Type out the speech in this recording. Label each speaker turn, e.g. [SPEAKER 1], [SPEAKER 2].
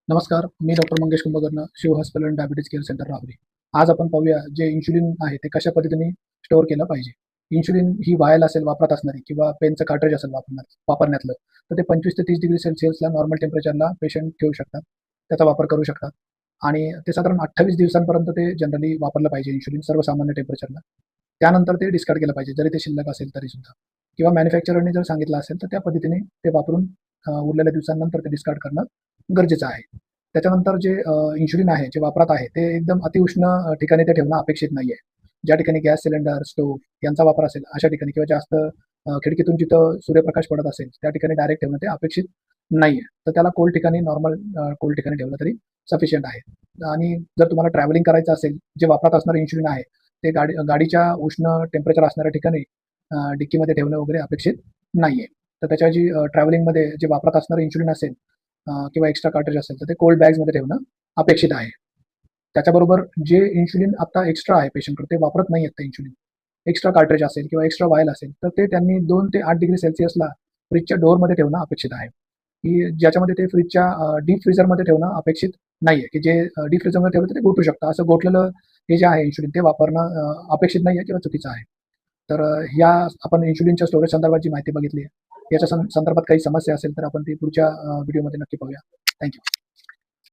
[SPEAKER 1] नमस्कार, मी doctor Mangesh Kumbhkarna, Shiv hospital and diabetes care centre Rahuri. आज आपण पाहूया जे इन्शुलिन आहे ते कशा पद्धतीने स्टोअर केलं पाहिजे. इन्शुलिन ही वायल असेल वापरात असणारी किंवा पेनचं कार्ट्रेज असेल वापरण्यातलं, तर ते 25 ते 30 डिग्री सेल्सिअसला नॉर्मल टेम्परेचरला पेशंट ठेवू शकतात. त्याचा वापर करू शकतात आणि ते साधारण 28 दिवसांपर्यंत ते जनरली वापरलं पाहिजे इन्शुलिन सर्वसामान्य टेम्परेचरला. त्यानंतर ते डिस्कार्ड केलं पाहिजे, जरी ते शिल्लक असेल तरीसुद्धा. किंवा मॅन्युफॅक्चररने जर सांगितलं असेल, तर त्या पद्धतीने ते वापरून उरलेल्या दिवसांनंतर ते डिस्कार्ड करणं गरजेचं आहे. त्याच्यानंतर जे इन्शुलिन आहे, जे वापरात आहे, ते एकदम अतिउष्ण ठिकाणी ते ठेवणं अपेक्षित नाहीये. ज्या ठिकाणी गॅस सिलेंडर, स्टोव्ह यांचा वापर असेल, अशा ठिकाणी किंवा जास्त खिडकीतून जिथं सूर्यप्रकाश पडत असेल, त्या ठिकाणी डायरेक्ट ठेवणं ते अपेक्षित नाहीये. तर त्याला कोल्ड ठिकाणी, नॉर्मल कोल्ड ठिकाणी ठेवलं तरी सफिशियंट आहे. आणि जर तुम्हाला ट्रॅव्हलिंग करायचं असेल, जे वापरात असणारं इन्शुलिन आहे, ते गाडीच्या उष्ण टेम्परेचर असणाऱ्या ठिकाणी डिक्कीमध्ये ठेवणं वगैरे अपेक्षित नाहीये. तर त्याच्याऐवजी ट्रॅव्हलिंगमध्ये जे वापरात असणारं इन्शुलिन असेल किंवा एक्स्ट्रा कार्ट्रेज असेल, तर ते कोल्ड बॅग्समध्ये ठेवणं अपेक्षित आहे. त्याच्याबरोबर जे इन्शुलिन आता एक्स्ट्रा आहे पेशंटकडे, ते वापरत नाहीयेत ते इन्शुलिन. एक्स्ट्रा कार्ट्रेज असेल किंवा एक्स्ट्रा वायल असेल, तर ते त्यांनी 2 ते 8 डिग्री सेल्सिअसला फ्रिजच्या डोअरमध्ये ठेवणं अपेक्षित आहे. की ज्याच्यामध्ये ते फ्रिजच्या डीप फ्रीझरमध्ये ठेवणं अपेक्षित नाहीये, की जे डीप फ्रीझरमध्ये ठेवलं तर ते गोठू शकतं. असं गोठलेलं हे जे आहे इन्शुलिन ते वापरणं अपेक्षित नाहीये किंवा चुकीचं आहे. तर ह्या आपण इन्शुलिनच्या स्टोरेज संदर्भात जी माहिती बघितली आहे, याच्या संदर्भात काही समस्या असेल तर आपण ती पुढच्या व्हिडिओमध्ये नक्की पाहूया. Thank you.